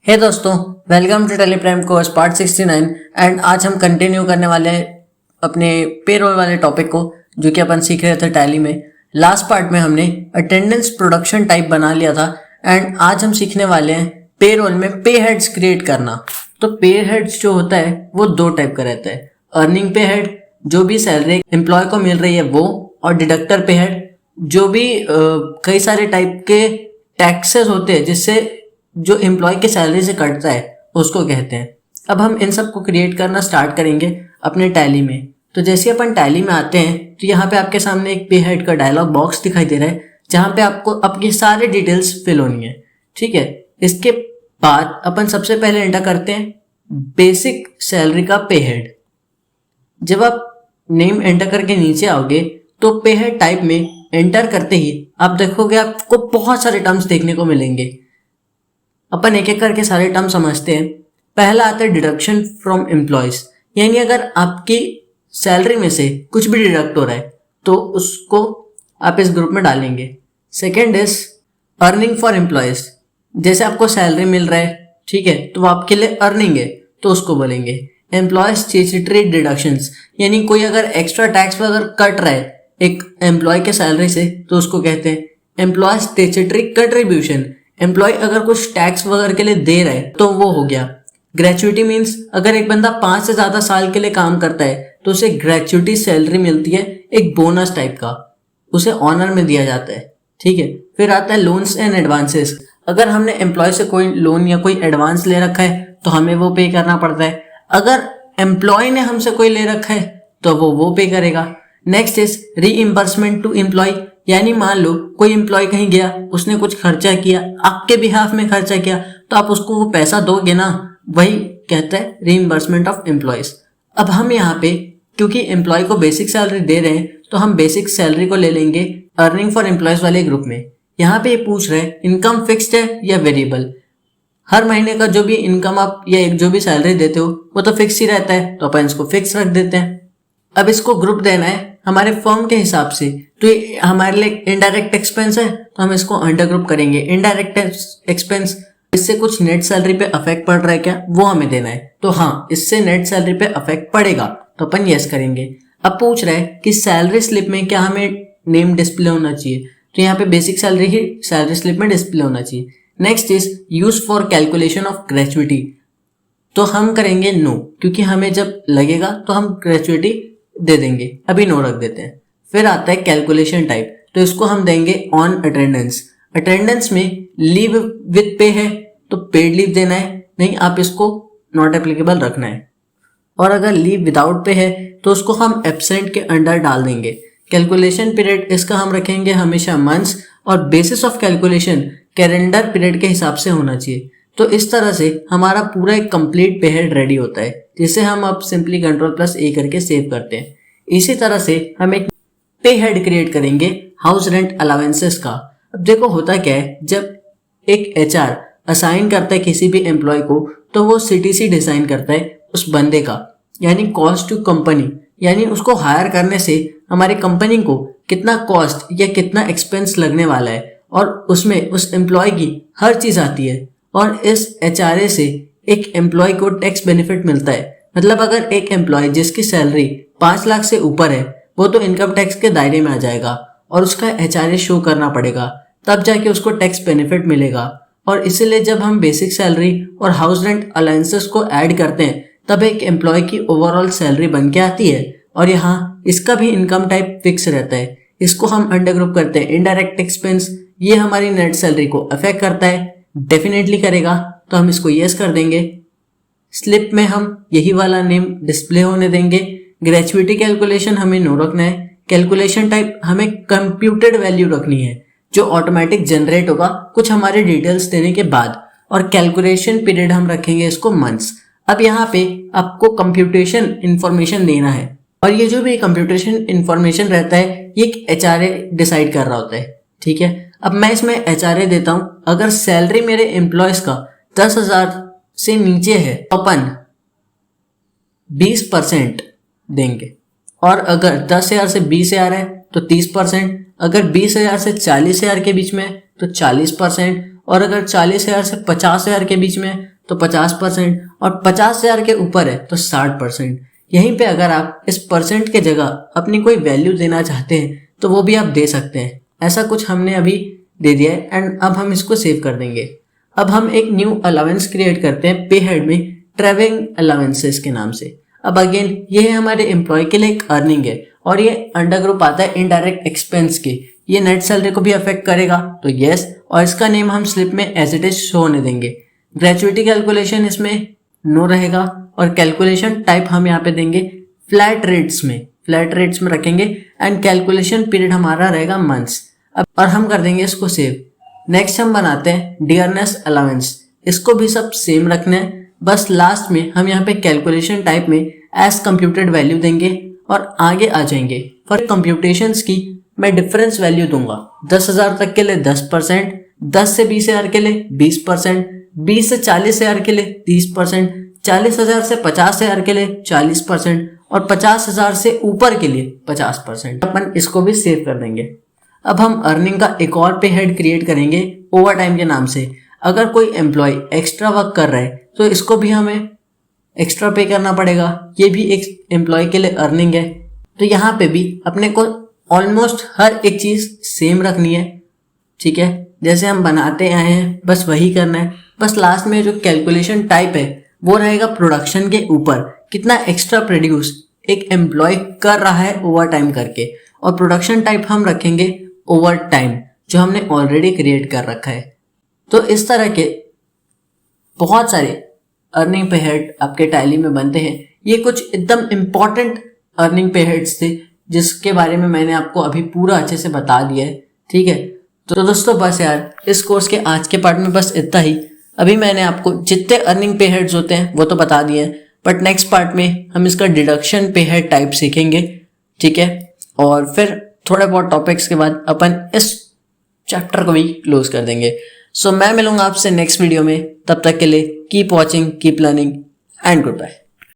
हे दोस्तों, welcome to Teleprime course part 69 and आज हम कंटिन्यू करने वाले हैं अपने पेरोल वाले टॉपिक को जो कि अपन सीख रहे थे टैली में। लास्ट पार्ट में हमने अटेंडेंस प्रोडक्शन टाइप बना लिया था एंड आज हम सीखने वाले हैं पेरोल में पे हेड्स क्रिएट करना। तो पे हेड्स जो होता है वो दो टाइप का रहता है, अर्निंग पे हेड जो भी सैलरी एम्प्लॉय को मिल रही है वो, और डिडक्टर पे हेड जो भी कई सारे टाइप के टैक्सेस होते हैं जिससे जो एम्प्लॉय के सैलरी से कटता है उसको कहते हैं। अब हम इन सब को क्रिएट करना स्टार्ट करेंगे अपने टैली में। तो जैसे अपन टैली में आते हैं तो यहाँ पे आपके सामने एक पे हेड का डायलॉग बॉक्स दिखाई दे रहा है जहाँ पे आपको अपनी सारे डिटेल्स फिल होनी है। ठीक है, इसके बाद अपन सबसे पहले एंटर करते हैं बेसिक सैलरी का पे हेड। जब आप नेम एंटर करके नीचे आओगे तो पे हेड टाइप में एंटर करते ही आप देखोगे आपको बहुत सारे टर्म्स देखने को मिलेंगे। अपन एक एक करके सारे टर्म समझते हैं। पहला आता है डिडक्शन फ्रॉम एम्प्लॉयज, यानी अगर आपकी सैलरी में से कुछ भी डिडक्ट हो रहा है तो उसको आप इस ग्रुप में डालेंगे। Second is earning for employees, जैसे आपको सैलरी मिल रहा है, ठीक है, तो वो आपके लिए अर्निंग है तो उसको बोलेंगे। एम्प्लॉयज स्टैट्यूटरी डिडक्शंस, यानी कोई अगर एक्स्ट्रा टैक्स वगैरह कट रहा है एक एम्प्लॉय के सैलरी से तो उसको कहते हैं एम्प्लॉय स्टैट्यूटरी कंट्रीब्यूशन। एम्प्लॉय अगर कुछ टैक्स वगैरह के लिए दे रहा है तो वो हो गया। ग्रेचुइटी मीन्स अगर एक बंदा 5 से ज्यादा साल के लिए काम करता है तो उसे ग्रेचुइटी सैलरी मिलती है, एक बोनस टाइप का, उसे ऑनर में दिया जाता है। ठीक है, फिर आता है लोन्स एंड एडवांसेस। अगर हमने एम्प्लॉय से कोई लोन या कोई एडवांस ले रखा है तो हमें वो पे करना पड़ता है। अगर एम्प्लॉय ने हमसे कोई ले रखा है तो वो पे करेगा। Next is reimbursement to employ, यानी मान लो कोई एम्प्लॉय कहीं गया, उसने कुछ खर्चा किया, आपके बिहाफ में खर्चा किया तो आप उसको वो पैसा दोगे ना, वही कहता है रीइंबर्समेंट ऑफ एम्प्लॉयज। अब हम यहाँ पे क्योंकि एम्प्लॉय को बेसिक सैलरी दे रहे हैं तो हम बेसिक सैलरी को ले लेंगे अर्निंग फॉर एम्प्लॉयज वाले ग्रुप में। यहाँ पे ये पूछ रहे हैं इनकम फिक्स्ड है या वेरिएबल। हर महीने का जो भी इनकम आप या जो भी सैलरी देते हो वो तो फिक्स ही रहता है, तो अपन इसको फिक्स रख देते हैं। अब इसको ग्रुप देना है हमारे फर्म के हिसाब से, तो ये हमारे लिए इनडायरेक्ट एक्सपेंस है तो हम इसको अंडर ग्रुप करेंगे इनडायरेक्ट एक्सपेंस। इससे कुछ नेट सैलरी पे अफेक्ट पड़ रहा है क्या, वो हमें देना है। तो हाँ, इससे नेट सैलरी पे अफेक्ट पड़ेगा तो अपन यस करेंगे। अब पूछ रहा है कि सैलरी स्लिप में क्या हमें नेम डिस्प्ले होना चाहिए, तो यहाँ पे बेसिक सैलरी ही सैलरी स्लिप में डिस्प्ले होना चाहिए। Next is use for calculation of gratuity, तो हम करेंगे नो, क्योंकि हमें जब लगेगा तो हम ग्रेचुइटी दे देंगे, अभी नो रख देते हैं। फिर आता है कैलकुलेशन टाइप, तो इसको हम देंगे ऑन अटेंडेंस। अटेंडेंस में लीव विद पे है तो पेड लीव देना है, नहीं आप इसको नॉट एप्लीकेबल रखना है। और अगर लीव विदाउट पे है तो उसको हम एब्सेंट के अंडर डाल देंगे। कैलकुलेशन पीरियड इसका हम रखेंगे हमेशा मंथ्स, और basis of calculation calendar period के हिसाब से होना चाहिए। तो इस तरह से हमारा पूरा एक कंप्लीट पे हेड रेडी होता है, जिसे हम अब सिंपली Ctrl+A करके सेव करते हैं। इसी तरह से हम एक पे हेड क्रिएट करेंगे हाउस रेंट अलावेंसेस का। अब देखो होता क्या है, जब एक HR असाइन करता है किसी भी एम्प्लॉय को तो वो CTC डिजाइन करता है उस बंदे का, यानी कॉस्ट टू कंपनी, यानी उसको हायर करने से हमारी कंपनी को कितना कॉस्ट या कितना एक्सपेंस लगने वाला है, और उसमें उस एम्प्लॉय की हर चीज आती है। और इस HRA से एक एम्प्लॉय को टैक्स बेनिफिट मिलता है। मतलब अगर एक एम्प्लॉय जिसकी सैलरी 5 लाख से ऊपर है वो तो इनकम टैक्स के दायरे में आ जाएगा और उसका HRA शो करना पड़ेगा, तब जाके उसको टैक्स बेनिफिट मिलेगा। और इसीलिए जब हम बेसिक सैलरी और हाउस रेंट अलाउंसेस को ऐड करते हैं तब एक एम्प्लॉय की ओवरऑल सैलरी बन के आती है, और यहाँ इसका भी इनकम टाइप फिक्स रहता है। इसको हम अंडर ग्रुप करते हैं इनडायरेक्ट एक्सपेंस। ये हमारी नेट सैलरी को अफेक्ट करता है, डेफिनेटली करेगा, तो हम इसको यस कर देंगे। स्लिप में हम यही वाला नेम डिस्प्ले होने देंगे। ग्रेचुइटी कैलकुलेशन हमें नो रखना है। कैलकुलेशन टाइप हमें कंप्यूटेड वैल्यू रखनी है जो ऑटोमेटिक जनरेट होगा कुछ हमारे डिटेल्स देने के बाद। और कैलकुलेशन पीरियड हम रखेंगे इसको मंथ्स। अब यहाँ पे आपको कंप्यूटेशन इंफॉर्मेशन देना है, और ये जो भी कंप्यूटेशन इंफॉर्मेशन रहता है ये एक HRA डिसाइड कर रहा होता है। ठीक है, अब मैं इसमें HRA देता हूं, अगर सैलरी मेरे एम्प्लॉयज का 10,000 से नीचे है तो अपन 20% देंगे, और अगर 10,000 से 20,000 है तो 30%, अगर 20,000 से 40,000 के बीच में है तो 40%, और अगर 40,000 से 50,000 के बीच में है तो 50%, और 50,000 के ऊपर है तो 60%। यहीं पे अगर आप इस परसेंट के जगह अपनी कोई वैल्यू देना चाहते हैं तो वो भी आप दे सकते हैं। ऐसा कुछ हमने अभी दे दिया है एंड अब हम इसको सेव कर देंगे। अब हम एक न्यू अलाउंस क्रिएट करते हैं पे हेड में, ट्रैवलिंग अलाउंसेस के नाम से। अब अगेन ये है हमारे एम्प्लॉय के लिए एक अर्निंग है और ये अंडर ग्रुप आता है इनडायरेक्ट एक्सपेंस के। ये नेट सैलरी को भी अफेक्ट करेगा तो यस, और इसका नेम हम स्लिप में एज इट इज शो होने देंगे। ग्रेचुइटी कैलकुलेशन इसमें नो रहेगा और कैलकुलेशन टाइप हम यहाँ पे देंगे फ्लैट रेट्स में रखेंगे एंड कैलकुलेशन पीरियड हमारा रहेगा मंथ्स। अब और हम कर देंगे इसको सेव। नेक्स्ट हम बनाते हैं डियरनेस अलाउंस, इसको भी सब सेम रखना है, बस लास्ट में हम यहाँ पे कैलकुलेशन टाइप में एज कंप्यूटेड वैल्यू देंगे और आगे आ जाएंगे। फॉर कंप्यूटेशंस की मैं डिफरेंस वैल्यू दूंगा 10,000 तक के लिए 10%, 10 से 20,000 के लिए 20%, 20 से 40,000 के लिए 30%, 40,000 से 50,000 के लिए 40% और 50,000 से ऊपर के लिए 50%। अपन इसको भी सेव कर देंगे। अब हम अर्निंग का एक और पे हेड क्रिएट करेंगे ओवर टाइम के नाम से। अगर कोई एम्प्लॉय एक्स्ट्रा वर्क कर रहा है तो इसको भी हमें एक्स्ट्रा पे करना पड़ेगा, ये भी एक एम्प्लॉय के लिए अर्निंग है। तो यहाँ पे भी अपने को ऑलमोस्ट हर एक चीज़ सेम रखनी है, ठीक है, जैसे हम बनाते आए हैं बस वही करना है। बस लास्ट में जो कैलकुलेशन टाइप है वो रहेगा प्रोडक्शन के ऊपर, कितना एक्स्ट्रा प्रोड्यूस एक एम्प्लॉय कर रहा है ओवर टाइम करके, और प्रोडक्शन टाइप हम रखेंगे ओवर टाइम जो हमने ऑलरेडी क्रिएट कर रखा है। तो इस तरह के बहुत सारे अर्निंग पे हेड आपके टैली में बनते हैं। ये कुछ एकदम इम्पॉर्टेंट अर्निंग पे हेड्स थे जिसके बारे में मैंने आपको अभी पूरा अच्छे से बता दिया है, ठीक है। तो दोस्तों बस यार इस कोर्स के आज के पार्ट में बस इतना ही। अभी मैंने आपको जितने अर्निंग पे हेड्स होते हैं वो तो बता दिए हैं, बट नेक्स्ट पार्ट में हम इसका डिडक्शन पे हेड टाइप सीखेंगे, ठीक है। और फिर थोड़े बहुत टॉपिक्स के बाद अपन इस चैप्टर को भी क्लोज कर देंगे। सो मैं मिलूंगा आपसे नेक्स्ट वीडियो में, तब तक के लिए keep watching, keep learning and good bye.